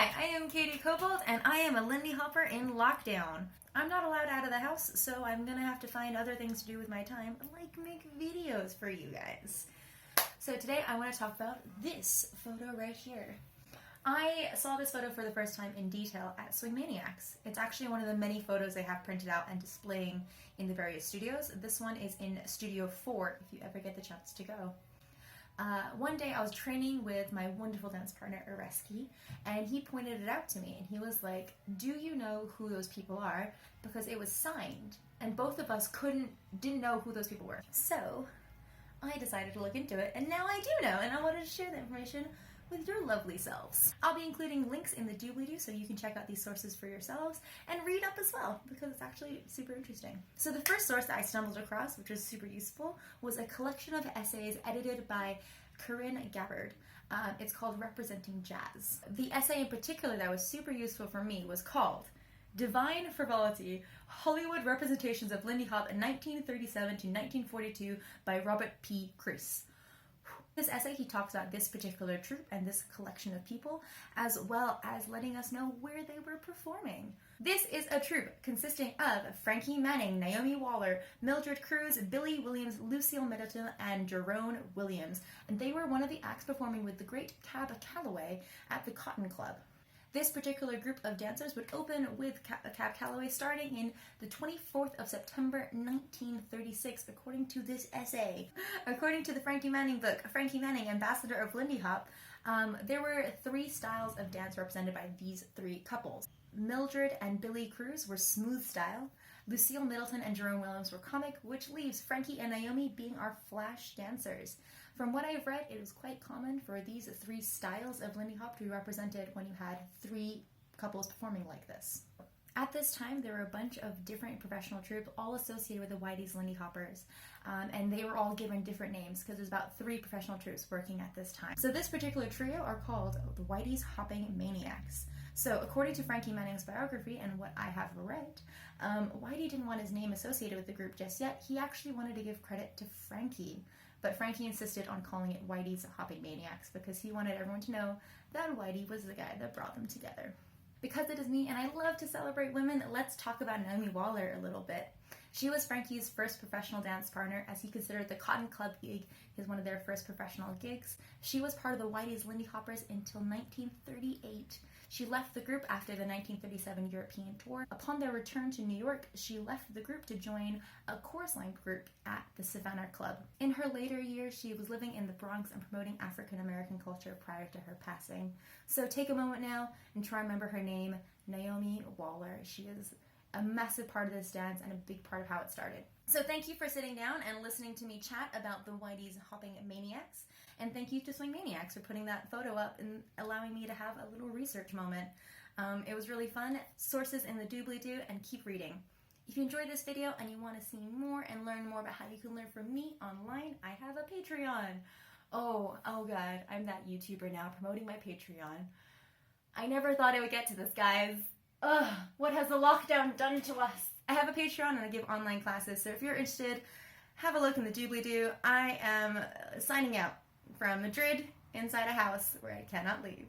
Hi, I am Katie Cobalt, and I am a Lindy Hopper in lockdown. I'm not allowed out of the house, so I'm gonna have to find other things to do with my time, like make videos for you guys. So today I want to talk about this photo right here. I saw this photo for the first time in detail at Swing Maniacs. It's actually one of the many photos they have printed out and displaying in the various studios. This one is in Studio 4, if you ever get the chance to go. One day I was training with my wonderful dance partner, Areski, and he pointed it out to me, and he was like, do you know who those people are? Because it was signed, and both of us didn't know who those people were. So, I decided to look into it, and now I do know, and I wanted to share the information with your lovely selves. I'll be including links in the doobly-doo so you can check out these sources for yourselves and read up as well, because it's actually super interesting. So the first source that I stumbled across, which was super useful, was a collection of essays edited by Krin Gabbard. It's called Representing Jazz. The essay in particular that was super useful for me was called Divine Frivolity, Hollywood Representations of Lindy Hop in 1937 to 1942 by Robert P. Crease. This essay, he talks about this particular troupe and this collection of people, as well as letting us know where they were performing. This is a troupe consisting of Frankie Manning, Nellie Waller, Mildred Cruz, Billy Williams, Lucille Middleton, and Jerome Williams, and they were one of the acts performing with the great Cab Calloway at the Cotton Club. This particular group of dancers would open with Cab Calloway starting in the 24th of September 1936, according to this essay. According to the Frankie Manning book, Frankie Manning, Ambassador of Lindy Hop, there were three styles of dance represented by these three couples. Mildred and Billy Cruz were smooth style. Lucille Middleton and Jerome Williams were comic, which leaves Frankie and Naomi being our flash dancers. From what I've read, it was quite common for these three styles of Lindy Hop to be represented when you had three couples performing like this. At this time, there were a bunch of different professional troupes, all associated with the Whiteys Lindy Hoppers, and they were all given different names because there's about three professional troupes working at this time. So this particular trio are called the Whiteys Hopping Maniacs. So according to Frankie Manning's biography and what I have read, Whitey didn't want his name associated with the group just yet. He actually wanted to give credit to Frankie. But Frankie insisted on calling it Whitey's Hopping Maniacs because he wanted everyone to know that Whitey was the guy that brought them together. Because it is me and I love to celebrate women, let's talk about Nellie Waller a little bit. She was Frankie's first professional dance partner, as he considered the Cotton Club gig as one of their first professional gigs. She was part of the Whiteys Lindy Hoppers until 1938. She left the group after the 1937 European tour. Upon their return to New York, she left the group to join a chorus line group at the Savannah Club. In her later years, she was living in the Bronx and promoting African American culture prior to her passing. So take a moment now and try to remember her name, Nellie Waller. She is a massive part of this dance and a big part of how it started. So thank you for sitting down and listening to me chat about the Whiteys Hopping Maniacs. And thank you to Swing Maniacs for putting that photo up and allowing me to have a little research moment. It was really fun. Sources in the doobly-doo, and keep reading. If you enjoyed this video and you want to see more and learn more about how you can learn from me online, I have a Patreon. Oh god, I'm that YouTuber now promoting my Patreon. I never thought it would get to this, guys. Ugh, what has the lockdown done to us? I have a Patreon and I give online classes, so if you're interested, have a look in the doobly-doo. I am signing out from Madrid inside a house where I cannot leave.